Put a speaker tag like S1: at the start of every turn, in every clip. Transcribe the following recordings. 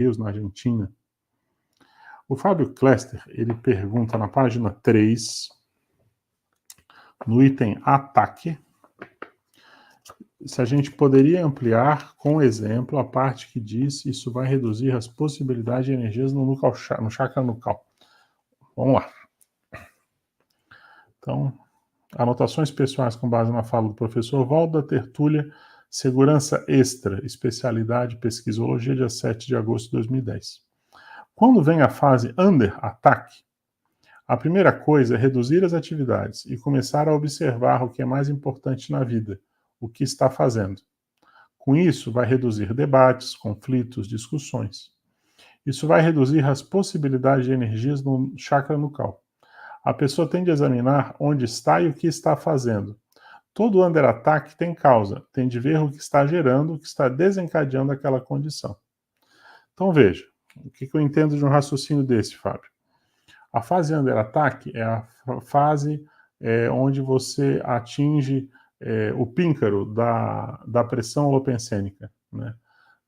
S1: Rios, na Argentina. O Fábio Klester, ele pergunta na página 3, no item ataque, se a gente poderia ampliar com exemplo a parte que diz isso vai reduzir as possibilidades de energias no chakra nucal. Vamos lá. Então, anotações pessoais com base na fala do professor Valdo da Tertúlia, Segurança Extra, especialidade Pesquisologia, dia 7 de agosto de 2010. Quando vem a fase under ataque, a primeira coisa é reduzir as atividades e começar a observar o que é mais importante na vida, o que está fazendo. Com isso, vai reduzir debates, conflitos, discussões. Isso vai reduzir as possibilidades de energias no chakra nucal. A pessoa tem de examinar onde está e o que está fazendo. Todo under-ataque tem causa, tem de ver o que está gerando, o que está desencadeando aquela condição. Então veja, o que eu entendo de um raciocínio desse, Fábio? A fase under-ataque é a fase onde você atinge o píncaro da pressão holopensênica, né?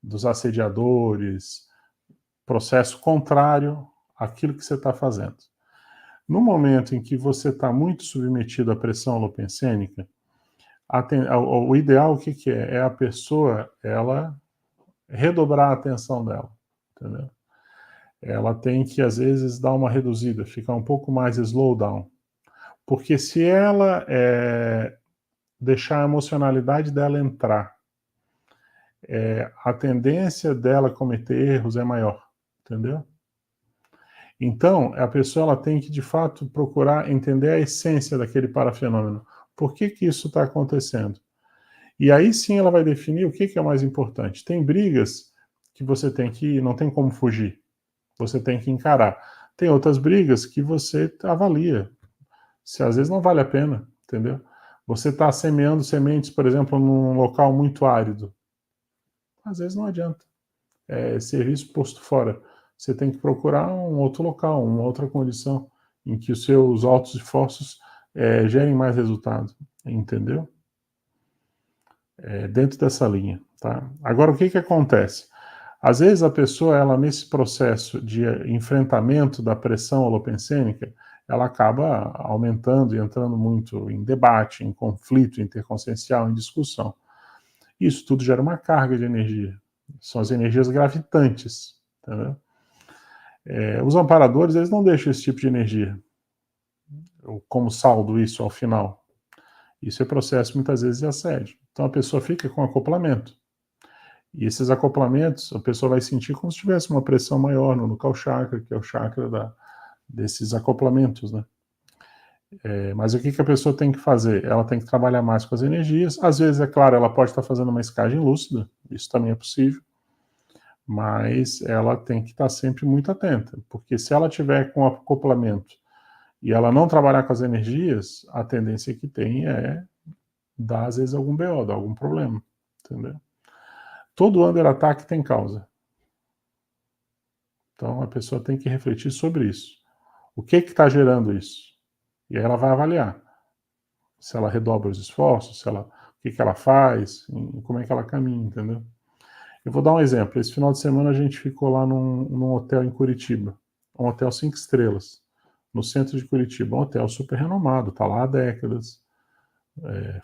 S1: Dos assediadores, processo contrário àquilo que você está fazendo. No momento em que você está muito submetido à pressão holopensênica, o ideal o que é? É a pessoa, ela redobrar a atenção dela, entendeu? Ela tem que, às vezes, dar uma reduzida, ficar um pouco mais slow down. Porque se ela deixar a emocionalidade dela entrar, a tendência dela cometer erros é maior, entendeu? Então, a pessoa ela tem que, de fato, procurar entender a essência daquele parafenômeno. Por que isso está acontecendo? E aí sim ela vai definir o que é mais importante. Tem brigas que você tem que, não tem como fugir. Você tem que encarar. Tem outras brigas que você avalia. Se às vezes não vale a pena, entendeu? Você está semeando sementes, por exemplo, num local muito árido. Às vezes não adianta. É serviço posto fora. Você tem que procurar um outro local, uma outra condição em que os seus altos esforços gerem mais resultado, entendeu? Dentro dessa linha, tá? Agora, o que acontece? Às vezes a pessoa, ela nesse processo de enfrentamento da pressão holopensênica, ela acaba aumentando e entrando muito em debate, em conflito interconsciencial, em discussão. Isso tudo gera uma carga de energia. São as energias gravitantes, entendeu? Os amparadores, eles não deixam esse tipo de energia como saldo isso ao final. Isso é processo, muitas vezes, de assédio. Então, a pessoa fica com acoplamento. E esses acoplamentos, a pessoa vai sentir como se tivesse uma pressão maior no nucal chakra, que é o chakra desses acoplamentos, né? Mas o que a pessoa tem que fazer? Ela tem que trabalhar mais com as energias. Às vezes, é claro, ela pode estar fazendo uma escagem lúcida, isso também é possível, mas ela tem que estar sempre muito atenta, porque se ela tiver com acoplamento e ela não trabalhar com as energias, a tendência que tem é dar, às vezes, algum BO, dar algum problema, entendeu? Todo under-ataque tem causa. Então, a pessoa tem que refletir sobre isso. O que está gerando isso? E aí ela vai avaliar. Se ela redobra os esforços, o que ela faz, como é que ela caminha, entendeu? Eu vou dar um exemplo. Esse final de semana a gente ficou lá num hotel em Curitiba. Um hotel 5 estrelas, no centro de Curitiba. Um hotel super renomado, está lá há décadas.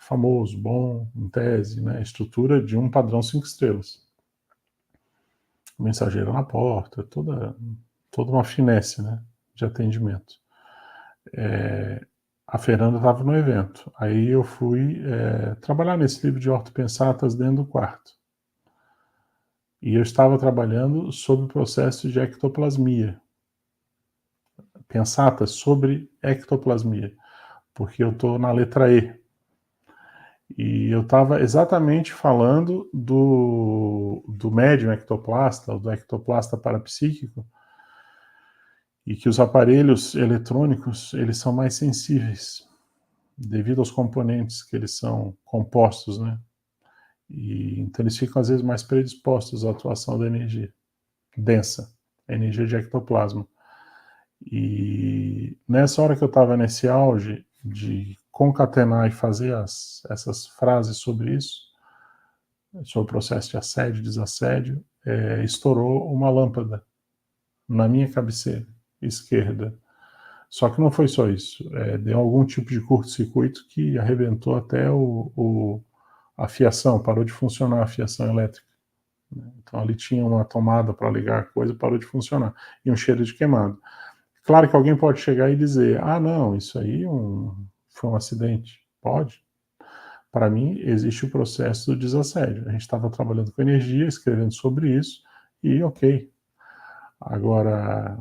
S1: Famoso, bom, em tese, né? Estrutura de um padrão 5 estrelas. Mensageiro na porta, toda uma finesse, né, de atendimento. A Fernanda estava no evento. Aí eu fui trabalhar nesse livro de ortopensatas dentro do quarto. E eu estava trabalhando sobre o processo de ectoplasmia. Pensatas sobre ectoplasmia. Porque eu estou na letra E. E eu estava exatamente falando do médium ectoplasta, do ectoplasta parapsíquico, e que os aparelhos eletrônicos, eles são mais sensíveis, devido aos componentes que eles são compostos, né? E, então eles ficam, às vezes, mais predispostos à atuação da energia densa, a energia de ectoplasma. E nessa hora que eu estava nesse auge de concatenar e fazer essas frases sobre isso, sobre o processo de assédio e desassédio, estourou uma lâmpada na minha cabeceira esquerda. Só que não foi só isso. Deu algum tipo de curto-circuito que arrebentou até a fiação, parou de funcionar a fiação elétrica. Então ali tinha uma tomada para ligar a coisa, parou de funcionar. E um cheiro de queimado. Claro que alguém pode chegar e dizer, não, isso aí foi um acidente. Pode. Para mim, existe o processo do desassédio. A gente estava trabalhando com energia, escrevendo sobre isso, e ok. Agora,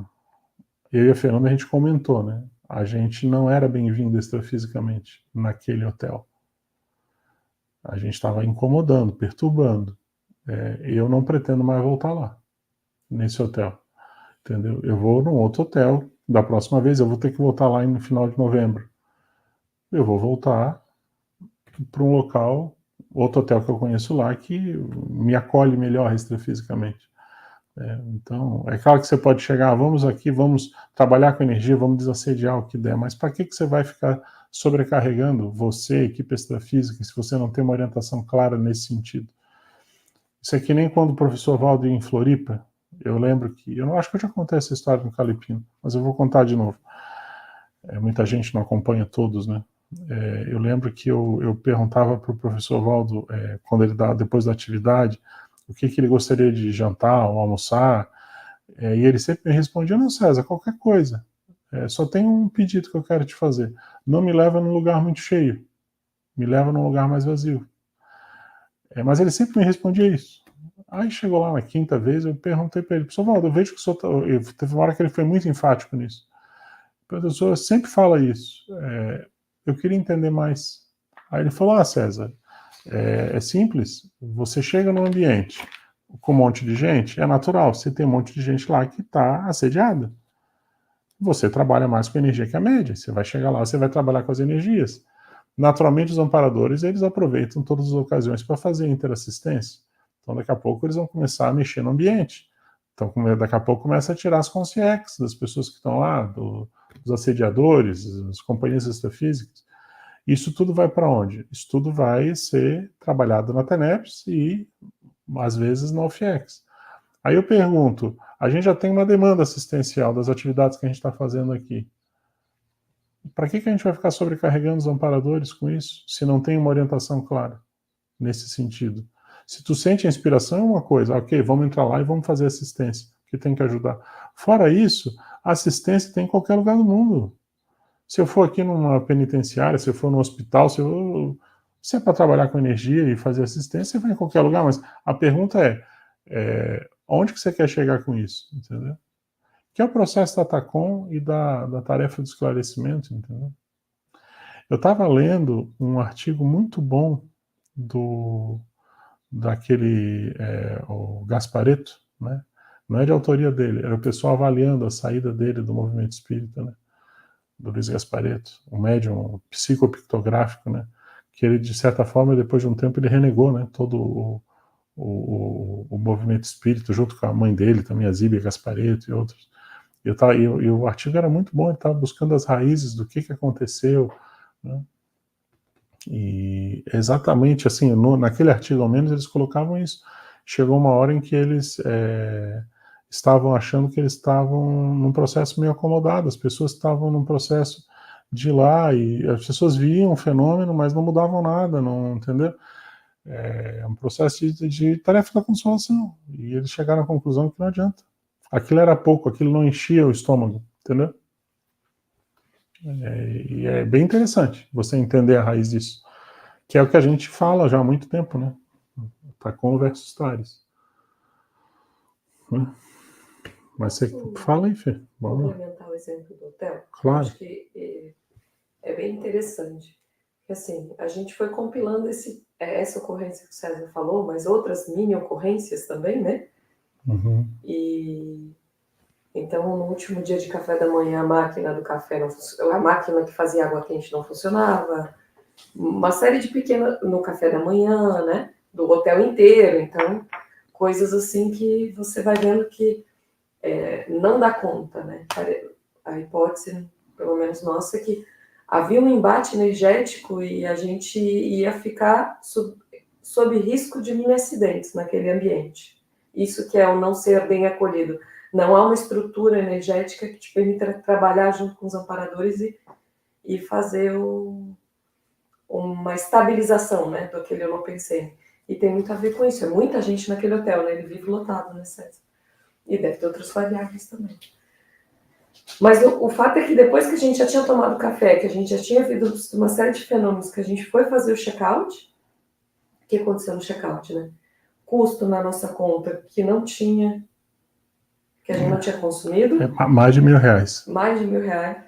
S1: eu e a Fernanda, a gente comentou, né? A gente não era bem-vindo extrafisicamente naquele hotel. A gente estava incomodando, perturbando. Eu não pretendo mais voltar lá, nesse hotel. Entendeu? Eu vou num outro hotel. Da próxima vez, eu vou ter que voltar lá no final de novembro. Eu vou voltar para um local, outro hotel que eu conheço lá, que me acolhe melhor extrafisicamente. Então, é claro que você pode chegar, vamos aqui, vamos trabalhar com energia, vamos desassediar o que der, mas para que você vai ficar sobrecarregando você, equipe extrafísica, se você não tem uma orientação clara nesse sentido? Isso é que nem quando o professor Valdo ia em Floripa, eu lembro que, eu acho que eu já contei essa história no Calipino, mas eu vou contar de novo. Muita gente não acompanha todos, né? Eu lembro que eu perguntava para o professor Valdo, quando ele depois da atividade, o que ele gostaria de jantar ou almoçar, e ele sempre me respondia, não, César, qualquer coisa, só tem um pedido que eu quero te fazer, não me leva num lugar muito cheio, me leva num lugar mais vazio. Mas ele sempre me respondia isso. Aí chegou lá na quinta vez, eu perguntei para ele, professor Valdo, eu vejo que o senhor teve uma hora que ele foi muito enfático nisso. O professor sempre fala isso, eu queria entender mais. Aí ele falou, César, é simples, você chega num ambiente com um monte de gente, é natural, você tem um monte de gente lá que está assediada. Você trabalha mais com energia que a média, você vai chegar lá, você vai trabalhar com as energias. Naturalmente, os amparadores, eles aproveitam todas as ocasiões para fazer interassistência. Então, daqui a pouco, eles vão começar a mexer no ambiente. Então, daqui a pouco, começa a tirar as consciências das pessoas que estão lá, dos assediadores, das companhias extrafísicas. Isso tudo vai para onde? Isso tudo vai ser trabalhado na TENEPS e, às vezes, na UFIEX. Aí eu pergunto, a gente já tem uma demanda assistencial das atividades que a gente está fazendo aqui. Para que a gente vai ficar sobrecarregando os amparadores com isso, se não tem uma orientação clara nesse sentido? Se tu sente a inspiração é uma coisa, ok, vamos entrar lá e vamos fazer assistência, que tem que ajudar. Fora isso, a assistência tem em qualquer lugar do mundo. Se eu for aqui numa penitenciária, se eu for no hospital, se é para trabalhar com energia e fazer assistência, você vai em qualquer lugar, mas a pergunta onde que você quer chegar com isso, entendeu? Que é o processo da TACOM e da tarefa de esclarecimento, entendeu? Eu estava lendo um artigo muito bom daquele, o Gasparetto, né? Não é de autoria dele, era o pessoal avaliando a saída dele do movimento espírita, né? Do Luiz Gasparetto, um médium psicopictográfico, né? Que ele, de certa forma, depois de um tempo, ele renegou, né? Todo o movimento espírita, junto com a mãe dele, também a Zíbia Gasparetto e outros. E o artigo era muito bom, ele estava buscando as raízes do que aconteceu, né? E exatamente assim, naquele artigo ao menos eles colocavam isso. Chegou uma hora em que eles estavam achando que eles estavam num processo meio acomodado, as pessoas estavam num processo de ir lá e as pessoas viam o fenômeno, mas não mudavam nada, não, entendeu? É um processo de tarefa da consolação. E eles chegaram à conclusão que não adianta. Aquilo era pouco, aquilo não enchia o estômago, entendeu? E é bem interessante você entender a raiz disso, que é o que a gente fala já há muito tempo, né? TACOM versus TARES. Mas você fala aí, Fê.
S2: Vamos complementar o exemplo do hotel?
S1: Claro.
S2: Acho que é bem interessante. Porque, assim, a gente foi compilando essa ocorrência que o César falou, mas outras mini ocorrências também, né?
S1: Uhum.
S2: E então, no último dia de café da manhã, a máquina do café não funcionava, a máquina que fazia água quente não funcionava, uma série de pequenas no café da manhã, né? Do hotel inteiro. Então, coisas assim que você vai vendo que não dá conta, né? A hipótese, pelo menos nossa, é que havia um embate energético e a gente ia ficar sob risco de mini acidentes naquele ambiente. isso que é o não ser bem acolhido. Não há uma estrutura energética que te permita trabalhar junto com os amparadores e fazer uma estabilização, né, daquele holopensene. E tem muito a ver com isso. É muita gente naquele hotel, né? Ele vive lotado, né, César? E deve ter outras variáveis também. Mas o fato é que depois que a gente já tinha tomado café, que a gente já tinha visto uma série de fenômenos, que a gente foi fazer o check-out, o que aconteceu no check-out, né? Custo na nossa conta que não tinha, que a gente não tinha consumido.
S1: Mais de R$1.000.
S2: Mais de R$1.000.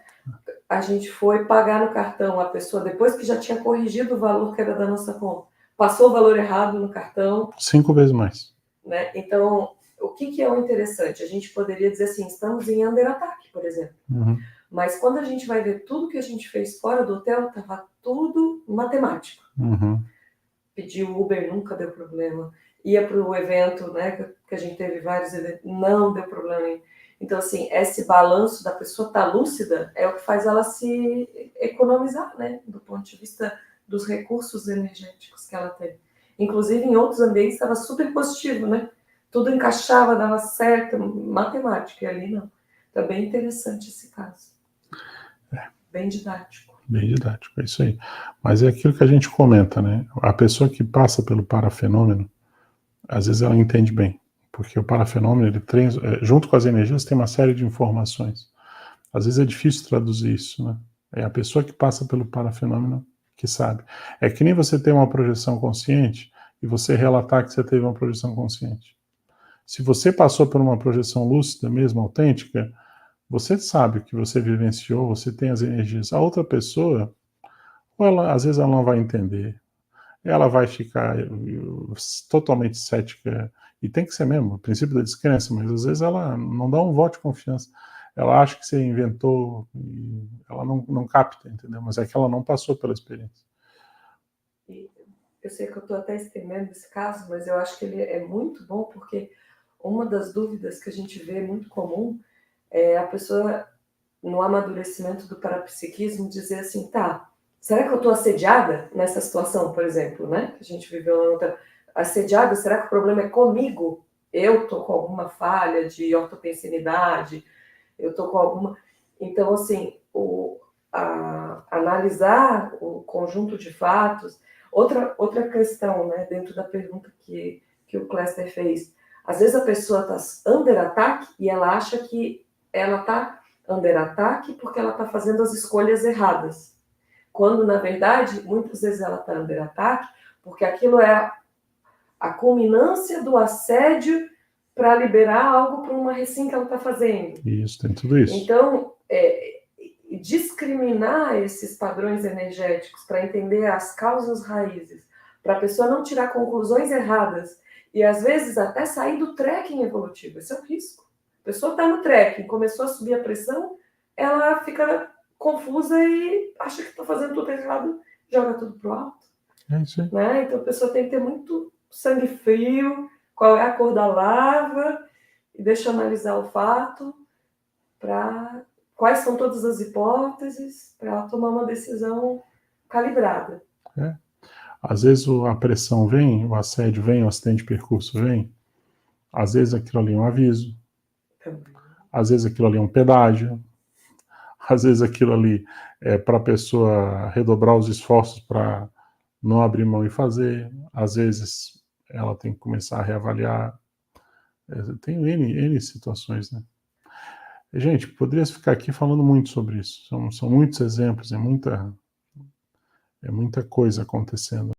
S2: A gente foi pagar no cartão, a pessoa, depois que já tinha corrigido o valor que era da nossa conta, passou o valor errado no cartão.
S1: 5 vezes mais.
S2: Né? Então, o que é o interessante? A gente poderia dizer assim, estamos em under attack, por exemplo. Mas quando a gente vai ver tudo que a gente fez fora do hotel, estava tudo matemático. Pedir Uber nunca deu problema. Ia para o evento, né, que a gente teve vários eventos, não deu problema. Então, assim, esse balanço da pessoa estar lúcida é o que faz ela se economizar, né, do ponto de vista dos recursos energéticos que ela tem. Inclusive, em outros ambientes estava super positivo, né? Tudo encaixava, dava certo, matemática, e ali não. Então, é bem interessante esse caso. Bem didático.
S1: Bem didático, é isso aí. Mas é aquilo que a gente comenta, né? A pessoa que passa pelo parafenômeno, às vezes ela entende bem, porque o parafenômeno, ele junto com as energias, tem uma série de informações. Às vezes é difícil traduzir isso, né? É a pessoa que passa pelo parafenômeno que sabe. É que nem você ter uma projeção consciente e você relatar que você teve uma projeção consciente. Se você passou por uma projeção lúcida mesmo, autêntica, você sabe o que você vivenciou, você tem as energias. A outra pessoa, ou ela, às vezes ela não vai entender, ela vai ficar totalmente cética, e tem que ser mesmo, o princípio da descrença, mas às vezes ela não dá um voto de confiança. Ela acha que você inventou, e ela não capta, entendeu? Mas é que ela não passou pela experiência.
S2: Eu sei que eu estou até estendendo esse caso, mas eu acho que ele é muito bom, porque uma das dúvidas que a gente vê muito comum é a pessoa, no amadurecimento do parapsiquismo, dizer assim, tá, será que eu estou assediada nessa situação, por exemplo, né? Que a gente viveu lá outra. Assediada, será que o problema é comigo? Eu estou com alguma falha de ortopensinidade? Eu estou com alguma... Então, assim, analisar o conjunto de fatos... Outra questão, né, dentro da pergunta que o Cléster fez. Às vezes a pessoa está under attack e ela acha que ela está under attack porque ela está fazendo as escolhas erradas. Quando, na verdade, muitas vezes ela está under attack porque aquilo é a culminância do assédio para liberar algo para uma recém que ela está fazendo.
S1: Isso, tem tudo isso.
S2: Então, discriminar esses padrões energéticos para entender as causas raízes, para a pessoa não tirar conclusões erradas e, às vezes, até sair do trekking evolutivo. Esse é o risco. A pessoa está no trekking, começou a subir a pressão, ela fica confusa e acha que está fazendo tudo errado, joga tudo pro alto.
S1: É isso aí.
S2: Né? Então, a pessoa tem que ter muito sangue frio, qual é a cor da lava, e deixa eu analisar o fato para... Quais são todas as hipóteses para ela tomar uma decisão calibrada.
S1: Às vezes a pressão vem, o assédio vem, o acidente de percurso vem. Às vezes aquilo ali é um aviso. Às vezes aquilo ali é um pedágio. Às vezes aquilo ali é para a pessoa redobrar os esforços para não abrir mão e fazer. Às vezes ela tem que começar a reavaliar. Tem N situações, né? Gente, poderia ficar aqui falando muito sobre isso. São muitos exemplos, é muita coisa acontecendo.